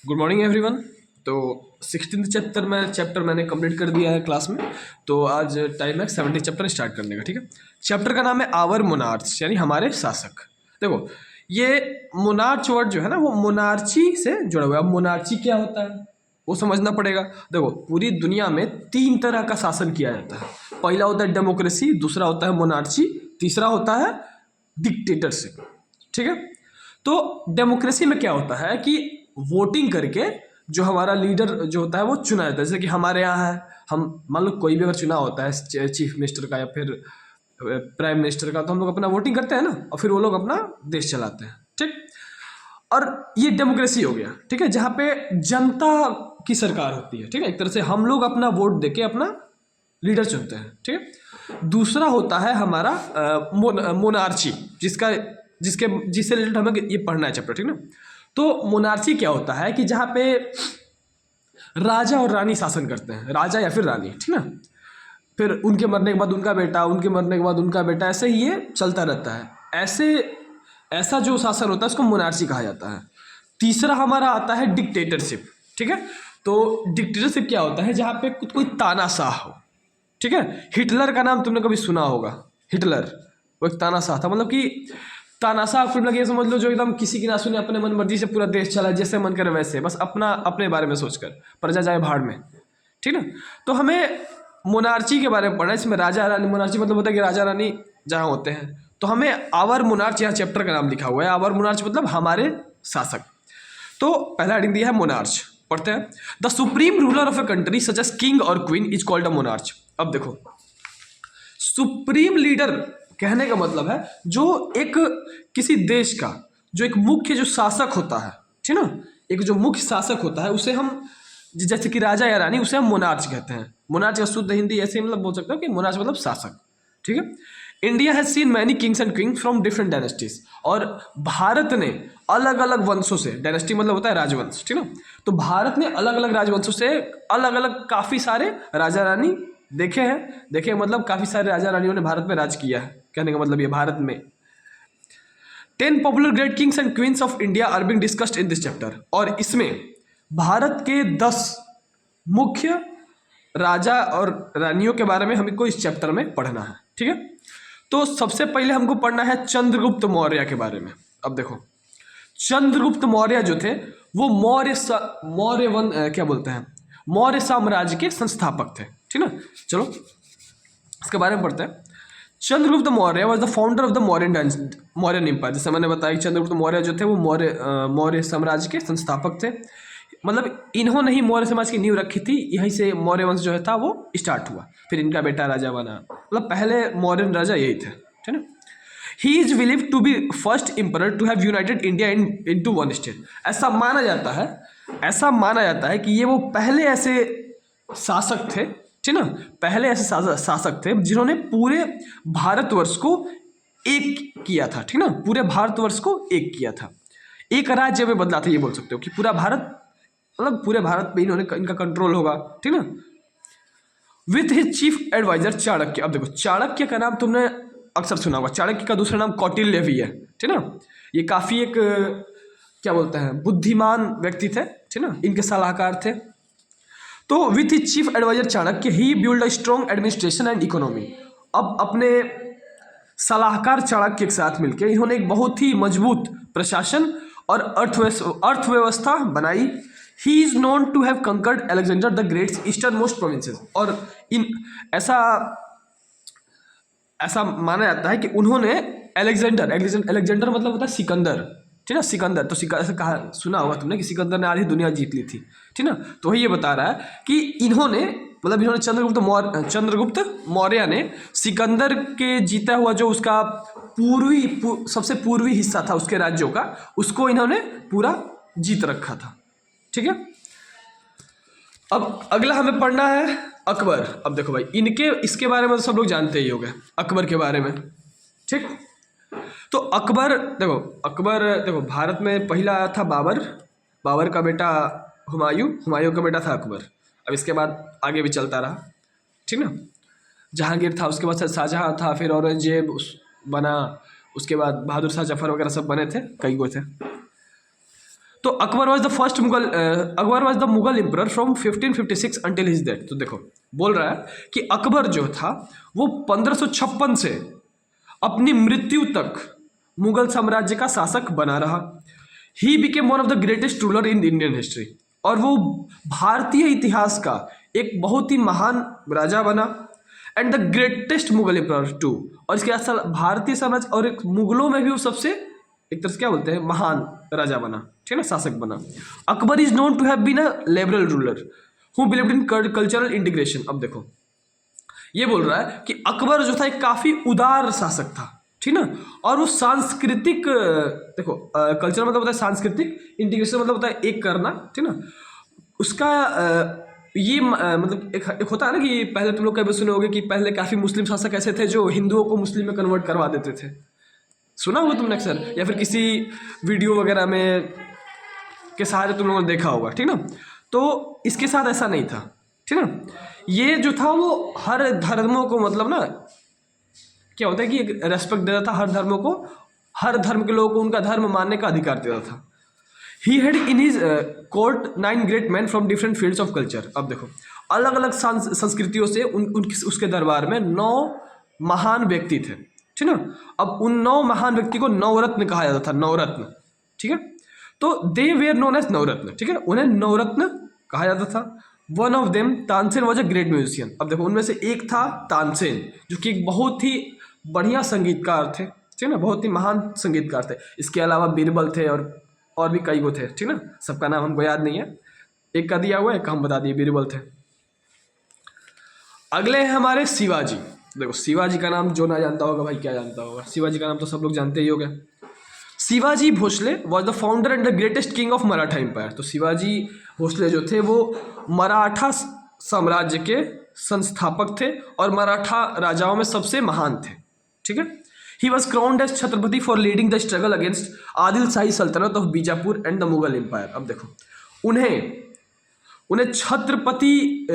Good morning everyone. तो 16th chapter मैंने complete कर दिया है क्लास में। तो आज टाइम है 17th चैप्टर स्टार्ट करने का। ठीक है, चैप्टर का नाम है आवर मोनार्च, यानी हमारे शासक। देखो, ये मोनार्च वर्ड जो है ना, वो मोनार्ची से जुड़ा हुआ है। अब मोनार्ची क्या होता है वो समझना पड़ेगा। देखो, पूरी दुनिया में 3 तरह का शासन किया जाता है। पहला होता है डेमोक्रेसी, दूसरा होता है मोनार्ची, तीसरा होता है डिक्टेटरशिप। ठीक है, तो डेमोक्रेसी में क्या होता है कि वोटिंग करके जो हमारा लीडर जो होता है वो चुना जाता है। जैसे कि हमारे यहाँ है, हम मान लो कोई भी अगर चुनाव होता है चीफ मिनिस्टर का या फिर प्राइम मिनिस्टर का, तो हम लोग अपना वोटिंग करते हैं ना, और फिर वो लोग अपना देश चलाते हैं। ठीक, और ये डेमोक्रेसी हो गया। ठीक है, जहाँ पे जनता की सरकार होती है। ठीक है, एक तरह से हम लोग अपना वोट देके अपना लीडर चुनते हैं। ठीक है, दूसरा होता है हमारा मोनार्ची, जिससे रिलेटेड हमें ये पढ़ना है चैप्टर। ठीक ना, तो मोनार्ची क्या होता है कि जहाँ पे राजा और रानी शासन करते हैं, राजा या फिर रानी। ठीक ना, फिर उनके मरने के बाद उनका बेटा, उनके मरने के बाद उनका बेटा, ऐसे ही ये चलता रहता है। ऐसा जो शासन होता है उसको मोनार्ची कहा जाता है। तीसरा हमारा आता है डिक्टेटरशिप। ठीक है, तो डिक्टेटरशिप क्या होता है, जहाँ पे कोई तानाशाह हो। ठीक है, हिटलर का नाम तुमने कभी सुना होगा। हिटलर वो एक तानाशाह था। मतलब कि तानाशाह फिल्म लगी, समझ लो, जो एकदम किसी की ना सुने, अपने मन मर्जी से पूरा देश चला, जैसे मन करे वैसे, बस अपना अपने बारे में सोचकर, प्रजा जाए भाड़ में। ठीक ना, तो हमें मोनार्ची के बारे में पढ़ना है। इसमें राजा रानी, मोनार्ची मतलब होता है कि राजा रानी जहाँ होते हैं। तो हमें आवर मोनार्च, यहाँ चैप्टर का नाम लिखा हुआ है आवर मोनार्च, मतलब हमारे शासक। तो पहला हेडिंग दिया है मोनार्च, पढ़ते हैं। The supreme ruler of a country such as king और queen is called a monarch. अब देखो, सुप्रीम लीडर कहने का मतलब है जो एक किसी देश का जो एक मुख्य जो शासक होता है। ठीक ना, एक जो मुख्य शासक होता है उसे हम, जैसे कि राजा या रानी, उसे हम मोनार्च कहते हैं। मोनार्च का शुद्ध हिंदी ऐसे मतलब बोल सकते हो कि मोनार्च मतलब शासक। ठीक है, India has seen many Kings and queen from different dynasties. और भारत ने अलग अलग वंशों से, डायनेस्टी मतलब होता है राजवंश। ठीक ना, तो भारत ने अलग अलग राजवंशों से अलग अलग काफ़ी सारे राजा रानी देखे हैं। देखे मतलब काफ़ी सारे राजा रानियों ने भारत में राज किया है, कहने का मतलब ये भारत में। 10 popular great kings and queens of India are being discussed in this chapter. और इसमें भारत के 10 मुख्य राजा और रानियों के बारे में हमको इस चैप्टर में पढ़ना है। ठीक है, तो सबसे पहले हमको पढ़ना है चंद्रगुप्त मौर्य के बारे में। अब देखो, चंद्रगुप्त मौर्य जो थे वो क्या बोलते हैं, मौर्य साम्राज्य के संस्थापक थे। ठीक ना, चलो इसके बारे में पढ़ते हैं। Chandragupta Maurya was the founder of the Mauryan empire. जैसे मैंने बताया, चंद्रगुप्त मौर्य जो थे वो मौर्य साम्राज्य के संस्थापक थे। मतलब इन्होंने ही मौर्य समाज की नींव रखी थी। यहीं से मौर्य वंश जो है था वो स्टार्ट हुआ, फिर इनका बेटा राजा बना। मतलब पहले मौर्यन राजा यही थे। ठीक है, he is believe to be first emperor to have united India into one state. ऐसा माना जाता है कि ये वो पहले ऐसे शासक थे। ठीक ना, पहले ऐसे शासक थे जिन्होंने पूरे भारतवर्ष को एक किया था। ठीक ना, पूरे भारतवर्ष को एक किया था, एक राज्य में बदला था। ये बोल सकते हो कि पूरा भारत, मतलब पूरे भारत पे इनका कंट्रोल होगा। ठीक ना, with his chief adviser Chanakya. अब देखो, चाणक्य का नाम तुमने अक्सर सुना होगा। चाणक्य का दूसरा नाम कौटिल्य भी है। ठीक ना, ये काफ़ी एक क्या बोलते हैं, बुद्धिमान व्यक्ति थे। ठीक ना, इनके सलाहकार थे। तो with his chief adviser Chanakya he build a strong administration and economy. अब अपने सलाहकार चाणक्य के साथ मिलकर इन्होंने एक बहुत ही मजबूत प्रशासन और अर्थव्यवस्था बनाई। He is known to have conquered Alexander the great's easternmost provinces. और इन ऐसा ऐसा माना जाता है कि उन्होंने अलेक्जेंडर मतलब होता है सिकंदर। ठीक ना, सिकंदर, तो ऐसा कहा सुना होगा तुमने कि सिकंदर ने आधी दुनिया जीत ली थी। ठीक ना, तो वही ये बता रहा है कि इन्होंने चंद्रगुप्त मौर्य ने सिकंदर के जीता हुआ जो उसका सबसे पूर्वी हिस्सा था उसके राज्यों का, उसको इन्होंने पूरा जीत रखा था। ठीक है, अब अगला हमें पढ़ना है अकबर। अब देखो भाई, इसके बारे में तो सब लोग जानते ही होंगे, अकबर के बारे में। ठीक, तो अकबर देखो भारत में पहला आया था बाबर का बेटा हुमायूं का बेटा था अकबर। अब इसके बाद आगे भी चलता रहा। ठीक ना, जहांगीर था, उसके बाद शाहजहां था, फिर औरंगजेब बना, उसके बाद बहादुर शाह जफर वगैरह सब बने थे, कई गो थे। तो Akbar was the Mughal emperor from 1556 until his death. तो देखो बोल रहा है कि अकबर जो था वो 1556 से अपनी मृत्यु तक मुगल साम्राज्य का शासक बना रहा। He became one of the greatest ruler in Indian history, और वो भारतीय इतिहास का एक बहुत ही महान राजा बना। And the greatest Mughal emperor too, और इसके साथ भारतीय साम्राज्य और एक मुगलों में भी वो सबसे एक तरह से क्या बोलते हैं महान राजा बना, ठीक है ना, शासक बना। Akbar is known to have been a liberal ruler who believed in cultural integration. अब देखो ये बोल रहा है कि अकबर जो था एक काफी उदार शासक था, ठीक ना, और वो सांस्कृतिक देखो कल्चर मतलब होता है सांस्कृतिक, इंटीग्रेशन मतलब होता है एक करना, ठीक ना। उसका ये मतलब एक होता है ना कि पहले तुम लोग कभी सुने होगे कि पहले काफी मुस्लिम शासक ऐसे थे जो हिंदुओं को मुस्लिम में कन्वर्ट करवा देते थे, सुना होगा तुमने अक्सर, या फिर किसी वीडियो वगैरह में के सहारे तुम लोगों ने देखा होगा, ठीक ना। तो इसके साथ ऐसा नहीं था, ठीक ना। ये जो था वो हर धर्मों को मतलब ना क्या होता है कि रेस्पेक्ट देता था हर धर्मों को, हर धर्म के लोगों को उनका धर्म मानने का अधिकार देता था। He had in his court 9 great man from different fields of culture. अब देखो अलग अलग संस्कृतियों से उसके दरबार में 9 महान व्यक्ति थे, ठीक ना। अब उन 9 महान व्यक्ति को नवरत्न कहा जाता था, नवरत्न, ठीक है। तो दे वेयर नोन एज नवरत्न, ठीक है, उन्हें नवरत्न कहा जाता था। One of them Tansen was a great musician. अब देखो उनमें से एक था तानसेन जो कि एक बहुत ही बढ़िया संगीतकार थे, ठीक है ना, बहुत ही महान संगीतकार थे। इसके अलावा बीरबल थे और भी कई गो थे, ठीक ना, सबका नाम हमको याद नहीं है, एक का दिया हुआ है, एक हम बता दिए, बीरबल थे। अगले हैं हमारे शिवाजी। देखो शिवाजी का नाम जो ना जानता होगा भाई क्या जानता होगा, शिवाजी का नाम तो सब लोग जानते ही होंगे। Shivaji Bhosale was the founder and the greatest king of Maratha empire. तो शिवाजी भोसले जो थे वो मराठा साम्राज्य के संस्थापक थे और मराठा राजाओं में सबसे महान थे, ठीक है। He was crowned as Chhatrapati for leading the struggle against Adil Shahi सल्तनत of Bijapur and the Mughal empire. अब देखो उन्हें छत्रपति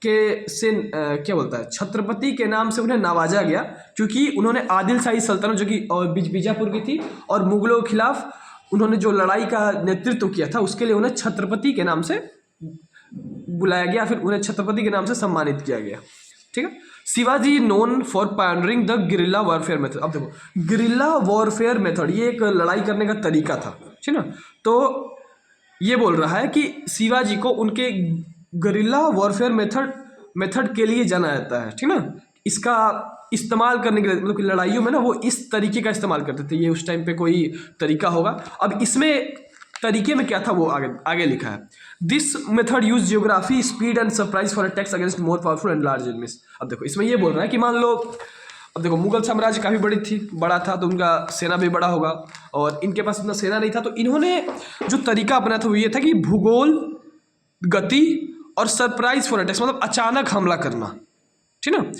क्या बोलता है, छत्रपति के नाम से उन्हें नवाजा गया क्योंकि उन्होंने आदिल शाही सल्तनत जो कि बीजापुर की थी और मुगलों के खिलाफ उन्होंने जो लड़ाई का नेतृत्व किया था उसके लिए उन्हें छत्रपति के नाम से बुलाया गया, फिर उन्हें छत्रपति के नाम से सम्मानित किया गया, ठीक है। Shivaji known for pioneering the guerrilla warfare method. अब देखो गिरिल्ला वॉरफेयर मेथड ये एक लड़ाई करने का तरीका था, ठीक है ना। तो ये बोल रहा है कि शिवाजी को उनके गरिल्ला वॉरफेयर मेथड के लिए जाना जाता है, ठीक ना। इसका इस्तेमाल करने के लिए मतलब कि लड़ाइयों में ना वो इस तरीके का इस्तेमाल करते थे, ये उस टाइम पे कोई तरीका होगा। अब इसमें तरीके में क्या था वो आगे लिखा है। This method use geography speed and surprise for attacks against more powerful and large enemies. अब देखो इसमें ये बोल रहा है कि मान लो अब देखो मुगल साम्राज्य काफ़ी बड़ा था तो उनका सेना भी बड़ा होगा और इनके पास इतना सेना नहीं था, तो इन्होंने जो तरीका अपना था वो ये था कि भूगोल, गति और सरप्राइज फॉर अटैक्स मतलब अचानक हमला करना, ठीक ना।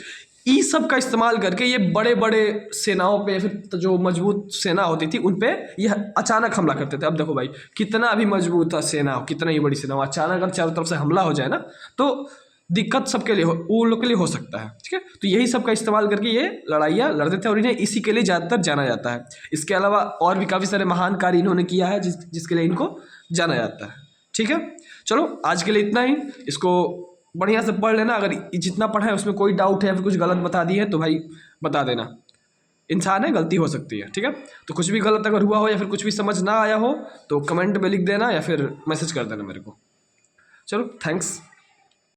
इस सब का इस्तेमाल करके ये बड़े बड़े सेनाओं पे फिर जो मजबूत सेना होती थी उन पे यह अचानक हमला करते थे। अब देखो भाई कितना भी मजबूत था सेना हो, कितना ही बड़ी सेना हो, अचानक अगर चारों तरफ से हमला हो जाए ना तो दिक्कत सबके लिए वो लोग के लिए हो सकता है, ठीक है। तो यही सब का इस्तेमाल करके ये लड़ाइयाँ लड़ते थे और इन्हें इसी के लिए ज़्यादातर जाना जाता है। इसके अलावा और भी काफ़ी सारे महान कार्य इन्होंने किया है जिसके लिए इनको जाना जाता है, ठीक है। चलो आज के लिए इतना ही, इसको बढ़िया से पढ़ लेना। अगर जितना पढ़ा है उसमें कोई डाउट है या फिर कुछ गलत बता दी है तो भाई बता देना, इंसान है गलती हो सकती है, ठीक है। तो कुछ भी गलत अगर हुआ हो या फिर कुछ भी समझ ना आया हो तो कमेंट में लिख देना या फिर मैसेज कर देना मेरे को। चलो थैंक्स।